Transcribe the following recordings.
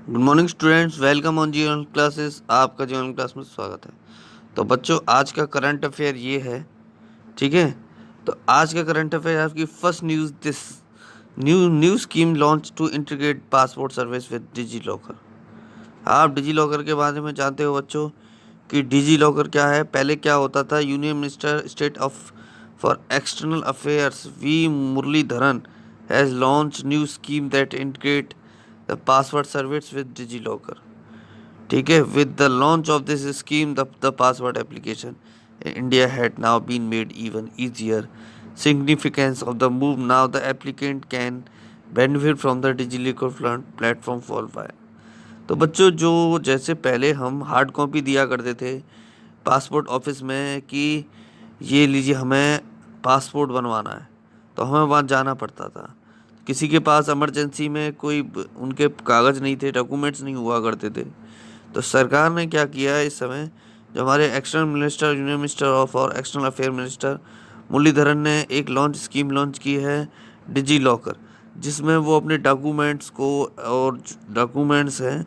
Good morning students, welcome on जीवन classes. आपका जीवन क्लास में स्वागत है। तो बच्चों, आज का करंट अफेयर ये है, ठीक है। तो आज का करंट अफेयर आपकी first news this new scheme launch to integrate passport service with DigiLocker. आप डिजी लॉकर के बारे में जानते हो बच्चों कि डिजी लॉकर क्या है। पहले क्या होता था, union minister state of for external affairs V Muraleedharan has launch new scheme that integrate the password service with DigiLocker. ठीक है, with the launch of this scheme the password application in India had now been made even easier. Significance of the move, now the applicant can benefit from the DigiLocker platform for while. तो बच्चों, जो जैसे पहले हम hard copy दिया करते थे passport office में कि ये लीजिए हमें पासपोर्ट बनवाना है, तो हमें वहाँ जाना पड़ता था। किसी के पास इमरजेंसी में कोई उनके कागज़ नहीं थे, डॉक्यूमेंट्स नहीं हुआ करते थे, तो सरकार ने क्या किया है इस समय, जो हमारे external minister, union minister of और एक्सटर्नल अफेयर मिनिस्टर मुरलीधरन ने एक स्कीम लॉन्च की है, डिजी लॉकर, जिसमें वो अपने डॉक्यूमेंट्स को और डॉक्यूमेंट्स हैं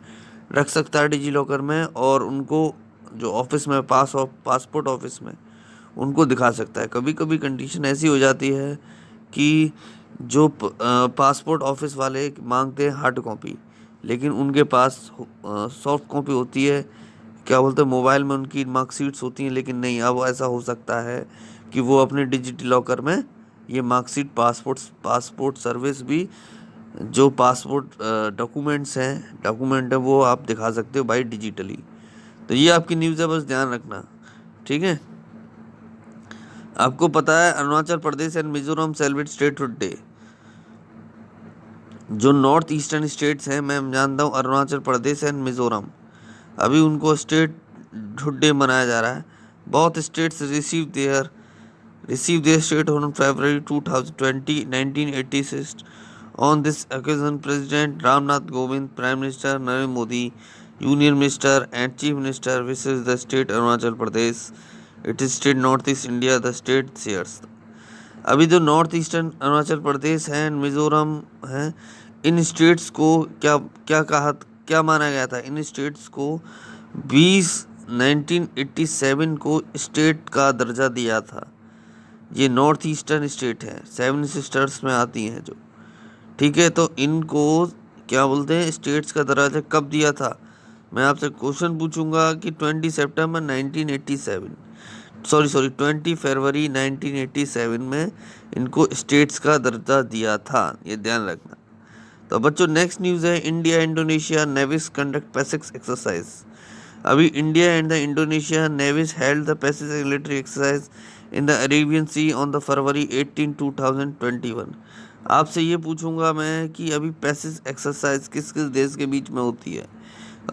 रख सकता है डिजी लॉकर में, और उनको जो ऑफिस में पासपोर्ट ऑफिस में उनको दिखा सकता है। कभी कभी कंडीशन ऐसी हो जाती है कि जो पासपोर्ट ऑफिस वाले मांगते हैं हार्ड कॉपी, लेकिन उनके पास सॉफ्ट कॉपी होती है, क्या बोलते हैं, मोबाइल में उनकी मार्कशीट्स होती हैं। लेकिन नहीं, अब ऐसा हो सकता है कि वो अपने डिजिटल लॉकर में ये मार्कशीट, पासपोर्ट सर्विस भी, जो पासपोर्ट डॉक्यूमेंट है वो आप दिखा सकते हो भाई डिजिटली। तो ये आपकी न्यूज़ है, बस ध्यान रखना, ठीक है। आपको पता है Arunachal Pradesh and Mizoram celebrate statehood day. जो नॉर्थ ईस्टर्न स्टेट्स हैं, मैं जानता हूँ अरुणाचल प्रदेश एंड मिजोरम, अभी उनको स्टेट हुड डे मनाया जा रहा है। बहुत states receive there state on February 2020 1986। On this occasion president Ramnath Kovind, prime minister Narendra Modi, union minister and chief minister visit the state Arunachal Pradesh. It is state north east India, the state shares. अभी जो north eastern Arunachal Pradesh है, मिजोरम है, इन states को क्या क्या कहा, क्या माना गया था, इन स्टेट्स को 1987 को स्टेट का दर्जा दिया था। ये नॉर्थ ईस्टर्न स्टेट है, 7 सिस्टर्स में आती हैं जो, ठीक है। तो इनको क्या बोलते हैं, स्टेट्स का दर्जा कब दिया था। मैं आपसे क्वेश्चन पूछूंगा कि 20 सितंबर 1987, सॉरी 20 फरवरी 1987 में इनको स्टेट्स का दर्जा दिया था, ये ध्यान रखना। तो बच्चों, नेक्स्ट न्यूज़ है, India Indonesia navies conduct Pacific exercise. अभी India and the Indonesia navies held the Pacific military exercise in the Arabian sea on the February 18 2021। आपसे ये पूछूंगा मैं कि अभी पैसिफिक एक्सरसाइज किस किस देश के बीच में होती है।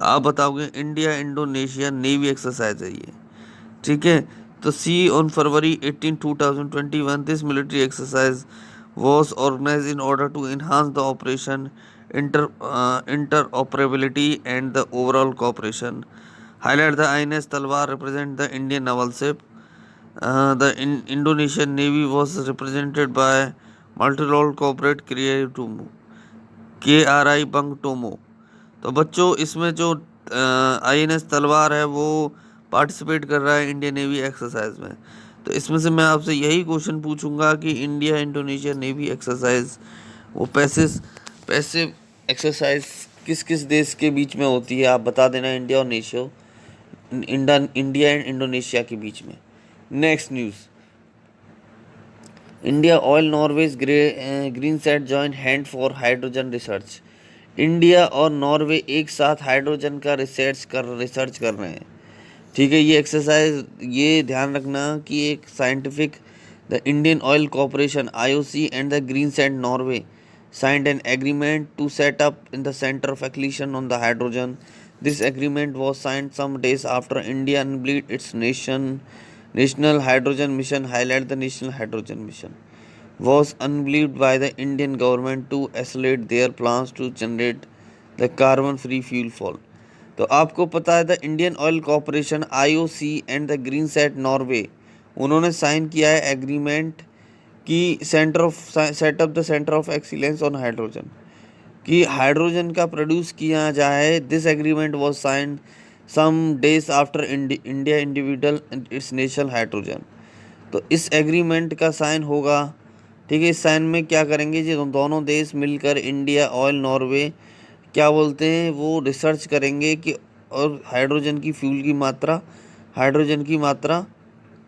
आप बताओगे इंडिया इंडोनेशिया नेवी एक्सरसाइज है ये, ठीक है। तो see on February 18 2021 this military exercise was organized in order to enhance the operation interoperability and the overall cooperation. Highlight the INS Talwar represent the Indian naval ship. The Indonesian Navy was represented by multi-role corporate KRI Bang Tomo। तो बच्चों, इसमें जो INS तलवार है वो participate कर रहा है इंडियन नेवी एक्सरसाइज में। तो इसमें से मैं आपसे यही क्वेश्चन पूछूंगा कि इंडिया इंडोनेशिया नेवी एक्सरसाइज, वो पैसिव एक्सरसाइज किस किस देश के बीच में होती है, आप बता देना। इंडिया एंड इंडोनेशिया के बीच में। Next news, India oil Norway's green set joint hand for hydrogen research. India और नॉर्वे एक साथ हाइड्रोजन का रिसर्च कर रहे हैं, ठीक है। ये एक्सरसाइज, ये ध्यान रखना कि एक scientific, the Indian Oil Corporation IOC and the green sand Norway signed an agreement to set up in the center of excellence on the hydrogen. This agreement was signed some days after India unveiled its national hydrogen mission. Highlight the national hydrogen mission was unveiled by the Indian government to accelerate their plans to generate the carbon-free fuel for। तो आपको पता है the Indian Oil Corporation IOC and the green set Norway, उन्होंने sign किया है agreement कि setup the centre of excellence on hydrogen, कि hydrogen का प्रोड्यूस किया जाए। This agreement was signed some days after India individual its national hydrogen. तो इस एग्रीमेंट का साइन होगा, ठीक है। इस साइन में क्या करेंगे जी, दोनों देश मिलकर इंडिया ऑयल नॉर्वे क्या बोलते हैं वो रिसर्च करेंगे कि और हाइड्रोजन की मात्रा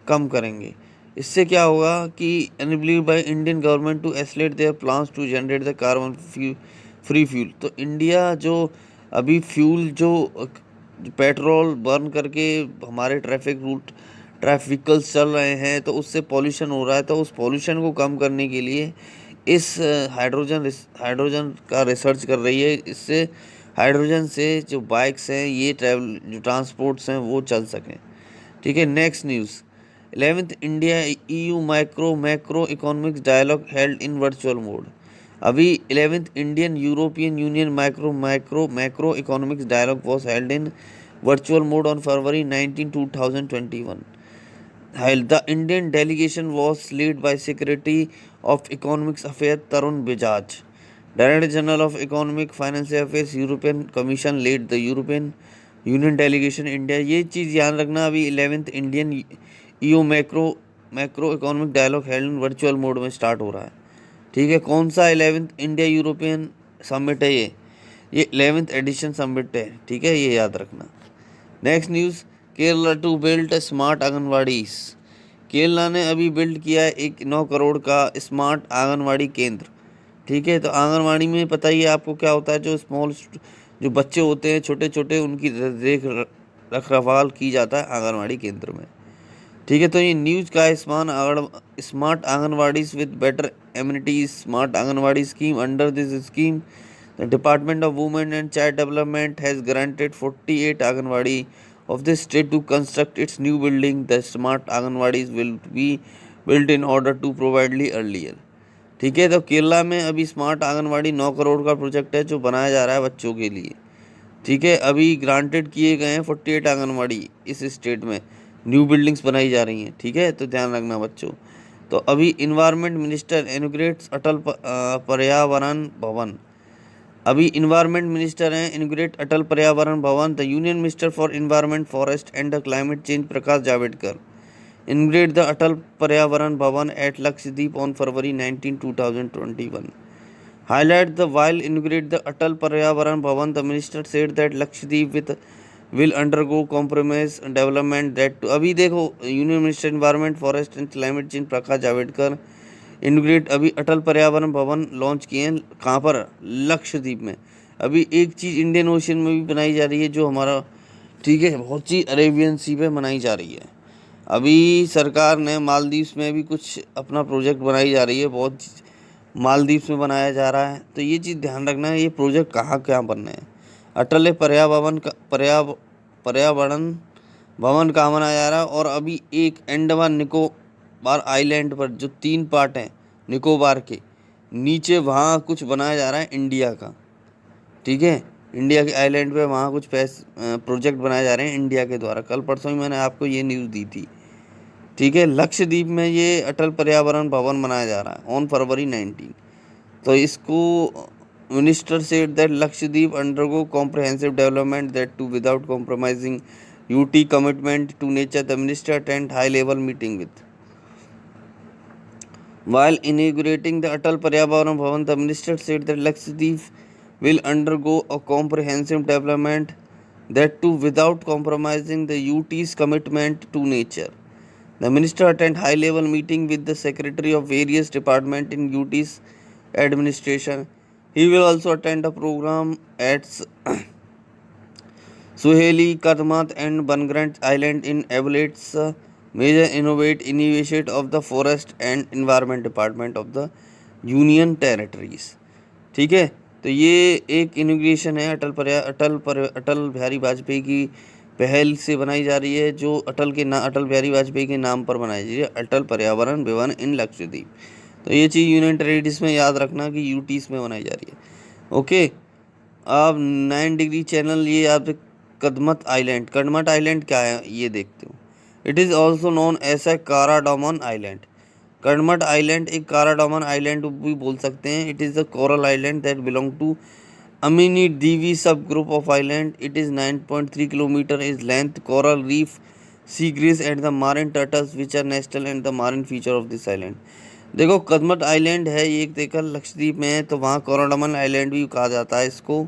कम करेंगे। इससे क्या होगा कि enabled by Indian government to accelerate their plans to generate the carbon free fuel. तो इंडिया जो अभी फ्यूल जो पेट्रोल बर्न करके हमारे ट्रैफिकल्स चल रहे हैं तो उससे पॉल्यूशन हो रहा है, तो उस पॉल्यूशन को कम करने के लिए इस हाइड्रोजन का रिसर्च कर रही है। इससे हाइड्रोजन से जो बाइक्स हैं, ये जो ट्रांसपोर्ट्स हैं वो चल सकें, ठीक है। Next news, 11th India EU macro economics dialogue held in virtual mode. अभी 11th Indian European Union macro economics dialogue was held in virtual mode on February 19, 2021. The Indian delegation was led by Secretary of Economic Affairs Tarun Bajaj. Director General of Economic Financial Affairs European Commission led the European union delegation India. ये चीज़ ध्यान रखना, अभी 11th Indian EU macro economic dialogue held virtual mode में start हो रहा है, ठीक है। कौन सा 11th इंडिया यूरोपियन समिट है ये 11th एडिशन समिट है, ठीक है, ये याद रखना। Next news, Kerala to build smart anganwadis. Kerala ने अभी बिल्ड किया है एक 9 करोड़ का स्मार्ट आंगनवाड़ी केंद्र, ठीक है। तो आंगनवाड़ी में पता ही है आपको क्या होता है, जो बच्चे होते हैं छोटे छोटे, उनकी देख रखरखाव की जाता है आंगनवाड़ी केंद्र में, ठीक है। तो ये न्यूज़ का smart anganwadis with better amenities smart anganwadi scheme. Under this scheme the department of women and child development has granted 48 anganwadi of the state to construct its new building. The smart anganwadis will be built in order to provide earlier, ठीक है। तो केरला में अभी smart anganwadi 9 crore का project है जो बनाया जा रहा है बच्चों के लिए, ठीक है। अभी ग्रांटेड किए गए हैं 48 आंगनवाड़ी, इस स्टेट में न्यू बिल्डिंग्स बनाई जा रही हैं, ठीक है। तो ध्यान रखना बच्चों। तो अभी इन्वायरमेंट मिनिस्टर इनॉग्रेट्स अटल पर्यावरण भवन। अभी इन्वायरमेंट मिनिस्टर हैं inaugurate Atal Paryavaran Bhavan. The union minister for environment forest and the climate change Prakash Javadekar inaugurate the Atal Paryavaran Bhavan at Lakshadweep on February 19, 2021. Highlight the while inaugurate the Atal Paryavaran Bhavan, the minister said that Lakshadweep will undergo compromise development that अभी देखो union minister environment forest and climate change Prakash Javadekar inaugurate अभी अटल पर्यावरण भवन launch किए हैं, कहाँ पर, लक्षद्वीप में। अभी एक चीज़ इंडियन ओशन में भी बनाई जा रही है जो हमारा, ठीक है, बहुत चीज़ अरेबियन सी पे बनाई जा रही है। अभी सरकार ने मालदीव्स में भी कुछ अपना प्रोजेक्ट बनाई जा रही है, बहुत मालदीव्स में बनाया जा रहा है। तो ये चीज़ ध्यान रखना है, ये प्रोजेक्ट कहाँ क्या बनने हैं। अटल पर्यावरण भवन कहाँ बनाया जा रहा है, और अभी एक अंडमान निकोबार आइलैंड पर जो 3 पार्ट हैं निकोबार के नीचे, वहाँ कुछ बनाया जा रहा है इंडिया का, ठीक है। इंडिया के आइलैंड पे वहाँ कुछ प्रोजेक्ट बनाए जा रहे हैं इंडिया के द्वारा। कल परसों ही मैंने आपको ये न्यूज़ दी थी, ठीक है। लक्षद्वीप में ये अटल पर्यावरण भवन बनाया जा रहा है ऑन February 19। तो इसको minister said that Lakshadweep undergo comprehensive development that to without compromising UT commitment to nature. The minister attended high-level meeting with. While inaugurating the Atal Paryavaran Bhavan, the minister said that Lakshadweep will undergo a comprehensive development that too without compromising the UT's commitment to nature. The minister attended high-level meeting with the secretary of various departments in UT's administration. He will also attend a program at Suheli, Kadmat and Bangrant Island in Avale's major innovation of the Forest and Environment Department of the Union Territories, ठीक है। तो ये एक inauguration है अटल बिहारी वाजपेयी की पहल से बनाई जा रही है, जो अटल बिहारी वाजपेयी के नाम पर बनाई जा रही है, अटल पर्यावरण भवन इन लक्षद्वीप। तो ये चीज़ यूनियन टेरिटरीज में याद रखना कि यूटीज में बनाई जा रही है, ओके। अब 9 डिग्री चैनल, ये आप कदमत आइलैंड क्या है ये देखते हो। It is also known as a cardamom island. Kadmat island एक काराडामन आइलैंड भी बोल सकते हैं। It is the coral island that belong to Amini Divi subgroup of island. It is 9.3 kilometer is length. Coral reef, seagrass and the marine turtles which are nestled and the marine feature of this island. देखो Kadmat island है ये एक देखकर लक्षद्वीप में है, तो वहाँ कोरोडमन island भी कहा जाता है इसको।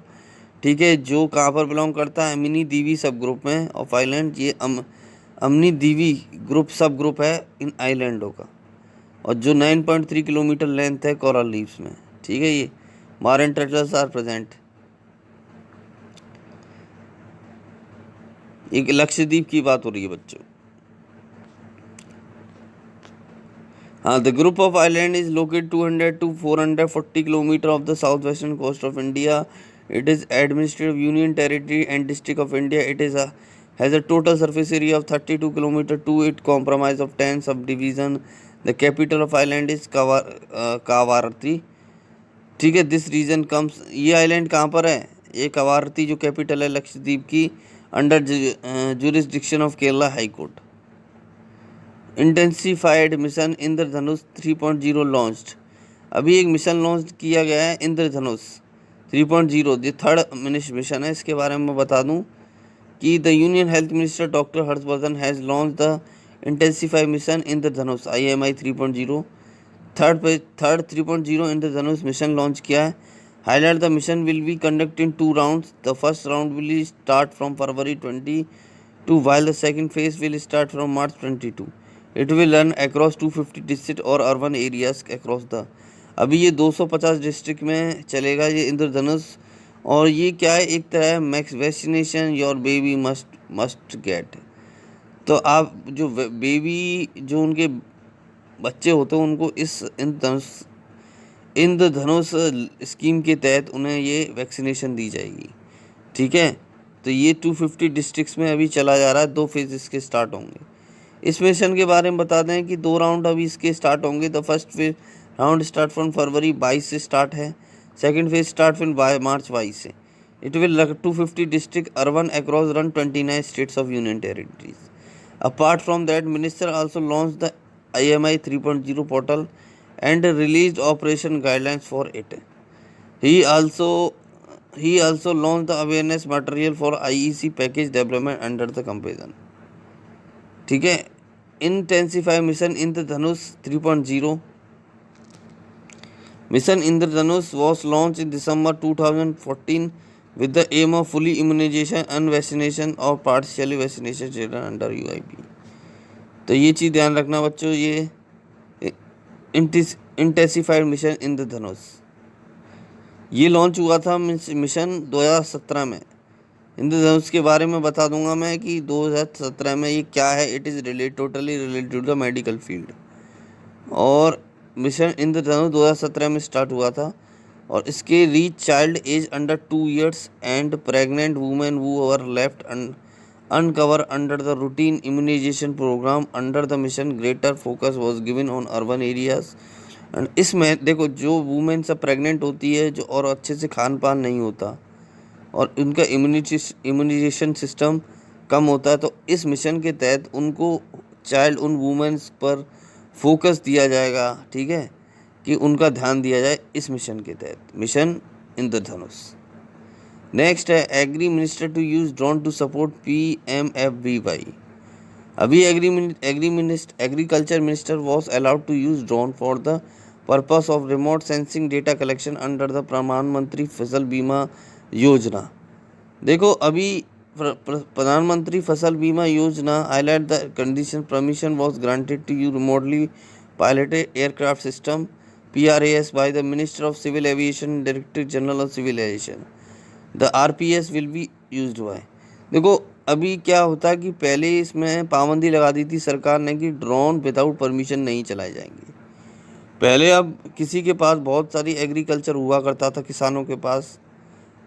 ठीक है, जो कहाँ पर बिलोंग करता है, अमिनी दीवी सब ग्रुप में ऑफ आइलैंड। ये अमिनी दीवी ग्रुप सब ग्रुप है इन आइलैंडों का, और जो 9.3 किलोमीटर लेंथ है कोरल रीफ्स में। ठीक है, ये मारन टर्टल्स आर प्रेजेंट। एक लक्षद्वीप की बात हो रही है बच्चों। हाँ, the group of island is located 200 to 440 kilometre off the south western coast of India. It is administrative union territory and district of India. It is has a total surface area of 32 kilometer. To it comprise of 10 subdivision. The capital of island is Kavaratti. ठीक है, this reason comes, ये island कहाँ पर है, ये कवारती जो capital है लक्षद्वीप की, under jurisdiction of Kerala high court. Intensified mission Indradhanush 3.0 launched. अभी एक मिशन लॉन्च किया गया है इंद्रधनुष 3.0, जो थर्ड मिशन है। इसके बारे में मैं बता दूं कि the union health minister doctor Harshvardhan has launch the intensified mission Indradhanush IMI 3.0। Third 3.0 Indradhanush mission launch किया है। Highlight the mission will be conduct in 2 rounds. The first round will start from February 22 while the second phase will start from March 22. It will run across 250 district और urban areas across the। अभी ये 250 district में चलेगा ये इंद्रधनुष, और ये क्या है, एक तरह max vaccination your baby must get. तो आप जो बेबी जो उनके बच्चे होते हैं उनको इस इंद्रधनुष स्कीम के तहत उन्हें ये वैक्सीनेशन दी जाएगी। ठीक है, तो ये 250 डिस्ट्रिक्ट्स में अभी चला जा रहा है। 2 फेज इसके स्टार्ट होंगे। इस मिशन के बारे में बता दें कि 2 राउंड अभी इसके स्टार्ट होंगे। The first phase round start from February 22 से स्टार्ट है। Second phase start from March 22 से। It will 250 district urban across run 29 states of union territories. Apart from that minister also launch the IMI 3.0 portal and released operation guidelines for it. He also launched the awareness material for IEC package development under the campaign. ठीक है, intensify mission Indradhanush 3.0। Mission Indradhanush was launched in December 2014 with the aim of fully immunization and vaccination or partially vaccination children under UIP. तो ये चीज़ ध्यान रखना बच्चों, ये intensified mission इंद्रधनुष ये लॉन्च हुआ था मिशन 2017 में। इंद्रधनुष के बारे में बता दूंगा मैं कि 2017 में ये क्या है। It is totally related to the medical field, और मिशन इंद्रधनुष 2017 में स्टार्ट हुआ था, और इसके reach child age under 2 years and pregnant women who were left uncover under the routine immunization program under the mission. Greater focus was given on urban areas and इसमें देखो जो women सब pregnant होती है जो और अच्छे से खान पान नहीं होता और उनका इम्यूनाइजेशन सिस्टम कम होता है, तो इस मिशन के तहत उनको चाइल्ड उन वुमेन्स पर फोकस दिया जाएगा। ठीक है, कि उनका ध्यान दिया जाए इस मिशन के तहत, मिशन इंद्रधनुष। नेक्स्ट है agri minister to use drone to support PMFBY। अभी agriculture minister was allowed to use drone for the purpose of remote sensing data collection under the Pradhan Mantri Fasal Bima योजना। देखो अभी प्रधानमंत्री Fasal Bima Yojana highlight the condition permission was granted to you remotely piloted aircraft system PRAS by the minister of civil aviation director general of civil aviation. The RPS will be used by. देखो अभी क्या होता है कि पहले इसमें पाबंदी लगा दी थी सरकार ने कि ड्रोन विदाउट परमिशन नहीं चलाए जाएंगे पहले। अब किसी के पास बहुत सारी एग्रीकल्चर हुआ करता था, किसानों के पास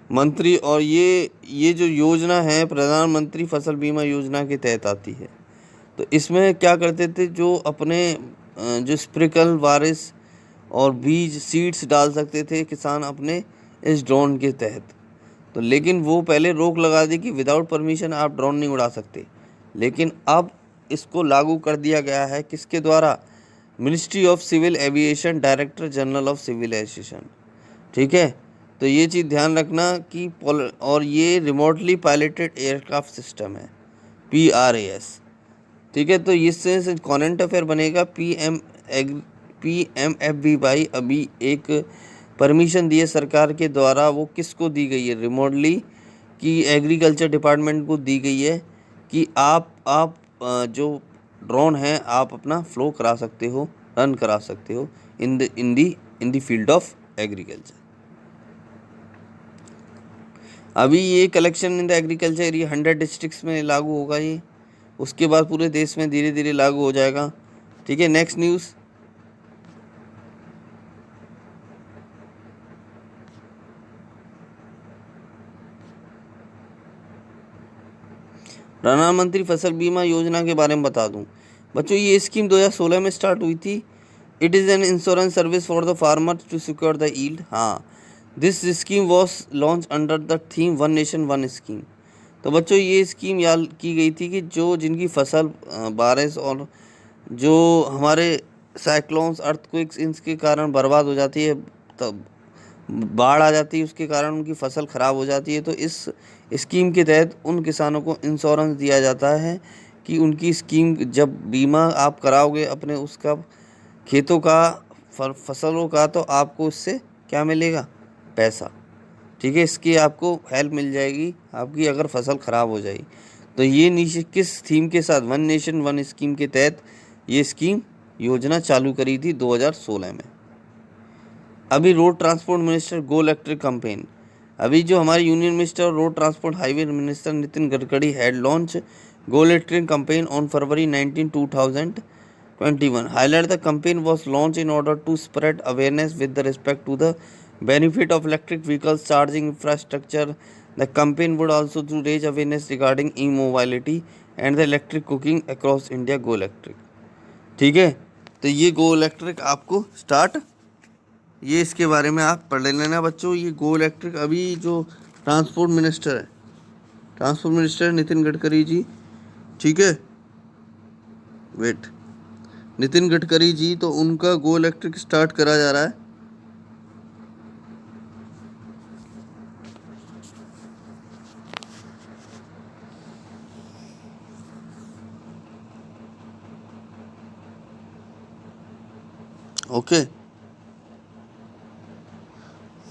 मंत्री, और ये जो योजना है प्रधानमंत्री फसल बीमा योजना के तहत आती है। तो इसमें क्या करते थे, जो अपने जो स्प्रिंकल बारिश और बीज सीड्स डाल सकते थे किसान अपने इस ड्रोन के तहत। तो लेकिन वो पहले रोक लगा दी कि विदाउट परमिशन आप ड्रोन नहीं उड़ा सकते, लेकिन अब इसको लागू कर दिया गया है किसके द्वारा, ministry of civil aviation director general of civil aviation. ठीक है, तो ये चीज़ ध्यान रखना कि और ये रिमोटली पायलटेड एयरक्राफ्ट सिस्टम है, PRAS। ठीक है, तो इससे करंट अफेयर बनेगा PMFBY अभी एक परमिशन दी है सरकार के द्वारा, वो किसको दी गई है, रिमोटली कि एग्रीकल्चर डिपार्टमेंट को दी गई है कि आप जो ड्रोन है आप अपना फ्लो करा सकते हो, रन करा सकते हो in the field of agriculture. अभी ये collection in the agriculture area 100 districts में लागू होगा ये, उसके बाद पूरे देश में धीरे धीरे लागू हो जाएगा। ठीक है, नेक्स्ट न्यूज़। प्रधानमंत्री फसल बीमा योजना के बारे में बता दूं बच्चों, ये स्कीम 2016 में स्टार्ट हुई थी। It is an insurance service for the farmer to secure the yield. हाँ, this scheme was launch under the theme one nation one scheme. तो बच्चों ये स्कीम याद की गई थी कि जो जिनकी फसल बारिश और जो हमारे साइक्लोन्स अर्थक्वेक्स इनके कारण बर्बाद हो जाती है, तब बाढ़ आ जाती है, उसके कारण उनकी फसल ख़राब हो जाती है, तो इस स्कीम के तहत उन किसानों को इंश्योरेंस दिया जाता है कि उनकी स्कीम जब बीमा आप कराओगे अपने उसका खेतों का फसलों का, तो आपको इससे क्या मिलेगा, पैसा। ठीक है, इसकी आपको हेल्प मिल जाएगी आपकी अगर फसल ख़राब हो जाएगी। तो ये नीचे किस थीम के साथ, वन नेशन वन स्कीम के तहत ये स्कीम योजना चालू करी थी 2016 में। अभी road transport minister go electric campaign, अभी जो हमारे union minister road transport highway minister Nitin Gadkari had launch go electric campaign on February 19, 2021. Highlight the campaign was launched in order to spread awareness with respect to the benefit of electric vehicles charging infrastructure. The campaign would also to raise awareness regarding e-mobility and the electric cooking across India. Go electric। ठीक है, तो ये go electric आपको start, ये इसके बारे में आप पढ़ लेना बच्चों। ये गो इलेक्ट्रिक अभी जो ट्रांसपोर्ट मिनिस्टर नितिन गडकरी जी, ठीक है, वेट, नितिन गडकरी जी, तो उनका गो इलेक्ट्रिक स्टार्ट करा जा रहा है। ओके,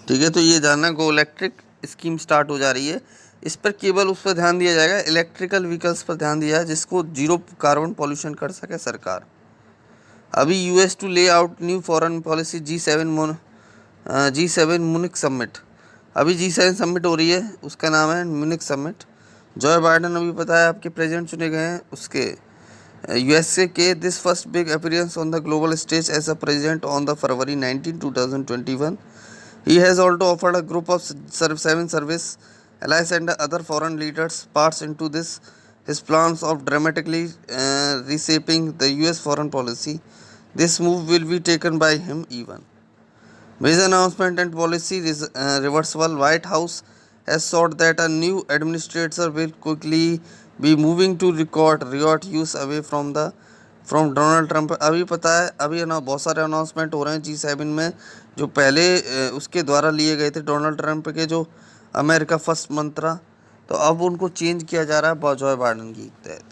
ठीक है, तो ये जानना गो इलेक्ट्रिक स्कीम स्टार्ट हो जा रही है। इस पर केवल उस पर ध्यान दिया जाएगा, इलेक्ट्रिकल व्हीकल्स पर ध्यान दिया है जिसको जीरो कार्बन पॉल्यूशन कर सके सरकार। अभी US टू ले out new foreign policy G7 Munich summit. अभी G7 समिट हो रही है, उसका नाम है म्यूनिख समिट। जॉय बाइडन अभी पता है आपके प्रेसिडेंट चुने गए हैं उसके USA के this first big appearance on the global stage as a president on the February 19, 2021। He has also offered a group of 7 service allies and other foreign leaders parts into this his plans of dramatically reshaping the US foreign policy. This move will be taken by him even. Major announcement and policy reversal. White House has sought that a new administrator will quickly be moving to record riot use away from Donald Trump. अभी पता है अभी ना बहुत सारे announcement हो रहे हैं G7 में, जो पहले उसके द्वारा लिए गए थे डोनाल्ड ट्रंप के, जो अमेरिका फर्स्ट मंत्रा, तो अब उनको चेंज किया जा रहा है जॉय बाइडन की तहत।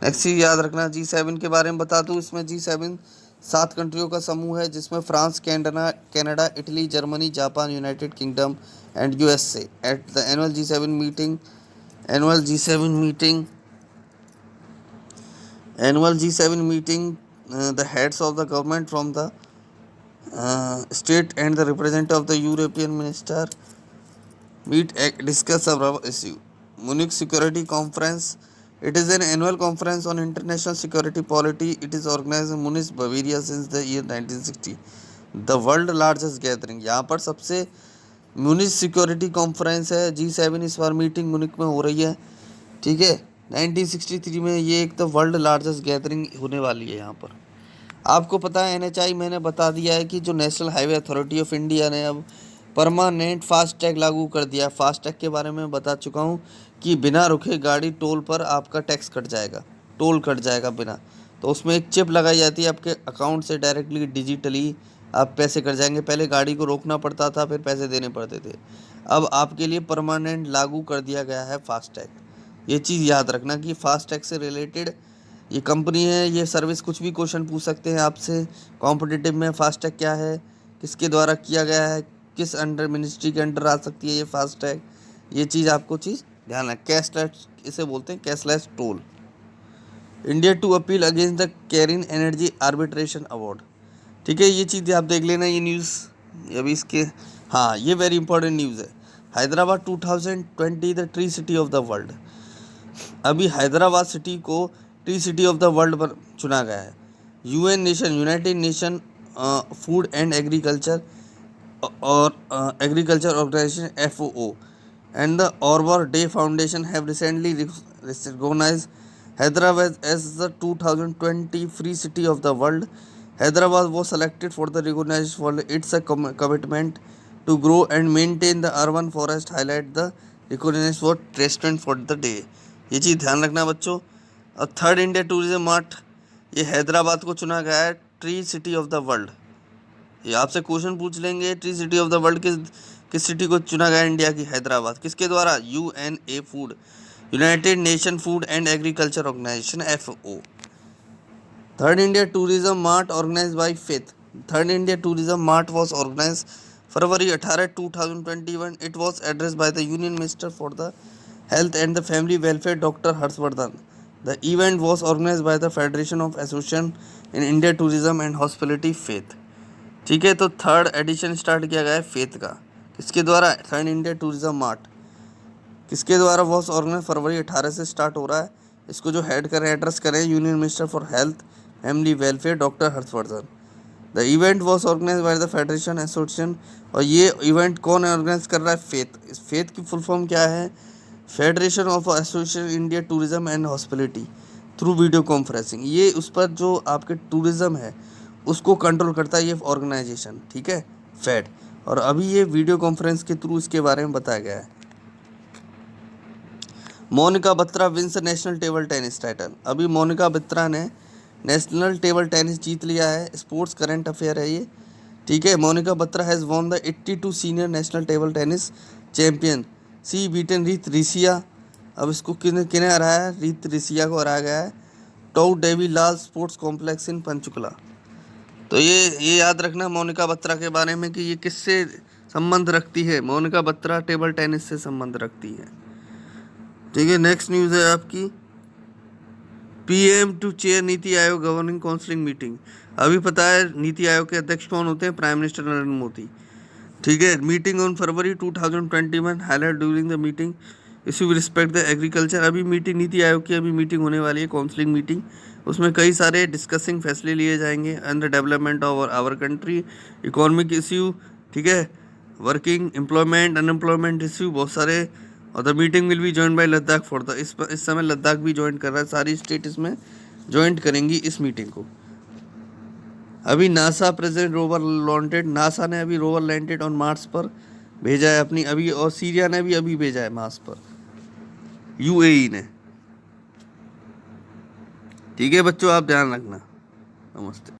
नेक्स्ट चीज़ याद रखना, G7 के बारे में बता दूँ, इसमें G7 7 कंट्रियों का समूह है जिसमें France, Canada, Italy, Germany, Japan, United kingdom and USA। At the annual G7 meeting the heads of the government from the state and the representative of the European minister meet discuss several issue. Munich Security Conference, it is an annual conference on international security policy. It is organized in Munich, Bavaria since the year 1960. The world largest gathering, यहाँ पर सबसे Munich security conference है। G7 इस बार meeting Munich में हो रही है, ठीक है। 1963 में ये एक तो वर्ल्ड लार्जेस्ट गैदरिंग होने वाली है यहाँ पर। आपको पता है NHI मैंने बता दिया है कि जो national highway authority of India ने अब परमानेंट फास्टैग लागू कर दिया। फास्टैग के बारे में बता चुका हूँ कि बिना रुके गाड़ी टोल पर आपका टैक्स कट जाएगा, टोल कट जाएगा बिना, तो उसमें एक चिप लगाई जाती है आपके अकाउंट से डायरेक्टली डिजिटली आप पैसे कट जाएंगे। पहले गाड़ी को रोकना पड़ता था, फिर पैसे देने पड़ते थे। अब आपके लिए परमानेंट लागू कर दिया गया है फास्टैग। ये चीज़ याद रखना कि फास्टैग से रिलेटेड ये कंपनी है, ये सर्विस, कुछ भी क्वेश्चन पूछ सकते हैं आपसे कॉम्पिटिटिव में। फास्टैग क्या है, किसके द्वारा किया गया है, किस अंडर मिनिस्ट्री के अंडर आ सकती है ये फास्टैग, ये चीज़ आपको चीज़ ध्यान है। कैशलेस इसे बोलते हैं, cashless toll. India to appeal against the Cairn Energy arbitration award. ठीक है, ये चीज़ आप देख लेना, ये न्यूज़ अभी इसके, हाँ ये वेरी इंपॉर्टेंट न्यूज़ है। Hyderabad 2020 the tree city of the world. अभी हैदराबाद सिटी को tree city of the world पर चुना गया है। UN nation, United Nation food and agriculture और agriculture organization FOO and the Arbor Day Foundation have recently recognized Hyderabad as the 2020 Free City of the World. Hyderabad was selected for the recognition for its commitment to grow and maintain the urban forest. Highlight the recognition for restaurant for the day. ये चीज़ ध्यान रखना बच्चों। और third India tourism mart, ये हैदराबाद को चुना गया है tree city of the world. ये आपसे क्वेश्चन पूछ लेंगे, tree city of the world किस सिटी को चुना गया इंडिया की? हैदराबाद। किसके द्वारा? UNA food, United Nation food and Agriculture Organization FO। Third India tourism mart organize by faith. Third India tourism mart was organize February 18, 2021। It was address by the union minister for the health and the family welfare doctor Harshvardhan. The event was organize by the federation of association in India tourism and hospitality FAITH. ठीक है, तो third edition start किया गया है faith का। किसके द्वारा? Third India tourism mart किसके द्वारा? वॉज ऑर्गेनाइज फरवरी 18 से स्टार्ट हो रहा है। इसको जो हेड करें, एड्रेस करें, union minister for health family welfare doctor Harshvardhan. The event was organize by the federation association. और ये इवेंट कौन ऑर्गेनाइज कर रहा है? फेथ। इस फेथ की फुल फॉर्म क्या है? Federation of association India tourism and hospitality through video conferencing. ये उस पर जो आपके टूरिज्म है उसको कंट्रोल करता है ये ऑर्गेनाइजेशन। ठीक है, फेड। और अभी ये वीडियो कॉन्फ्रेंस के थ्रू इसके बारे में बताया गया है। Monika Batra wins national table tennis title. अभी मोनिका बत्रा ने नेशनल टेबल टेनिस जीत लिया है। स्पोर्ट्स करंट अफेयर है ये। ठीक है, Monika Batra has won the 82 senior national table tennis champion. She beaten Reeth Rishya. अब इसको किन्हें हराया है? रीत रिसिया को हराया गया है Tau Devi Lal sports complex in Panchkula. तो ये याद रखना मोनिका बत्रा के बारे में कि ये किससे संबंध रखती है। मोनिका बत्रा टेबल टेनिस से संबंध रखती है। ठीक है, नेक्स्ट न्यूज़ है आपकी, PM to cheer NITI Aayog governing counselling meeting. अभी पता है नीति आयोग के अध्यक्ष कौन होते हैं? Prime minister Narendra Modi. ठीक है, meeting on February 2021 highlight during the meeting issue with respect the agriculture. अभी मीटिंग नीति आयोग की अभी मीटिंग होने वाली है, काउंसलिंग मीटिंग। उसमें कई सारे डिस्कसिंग फैसले लिए जाएंगे and the development of our country, economic issue, ठीक है, वर्किंग, एम्प्लॉयमेंट, अनएम्प्लॉयमेंट इश्यू, बहुत सारे। और the meeting will be join by Ladakh for the, इस समय लद्दाख भी ज्वाइन कर रहा है, सारी स्टेट इसमें ज्वाइन करेंगी इस मीटिंग को। अभी NASA present rover launched. NASA ने अभी रोवर लैंडेड ऑन मार्स पर भेजा है अपनी अभी, और सीरिया ने भी अभी भेजा है मार्स पर, UAE ने। ठीक है बच्चों, आप ध्यान रखना। नमस्ते।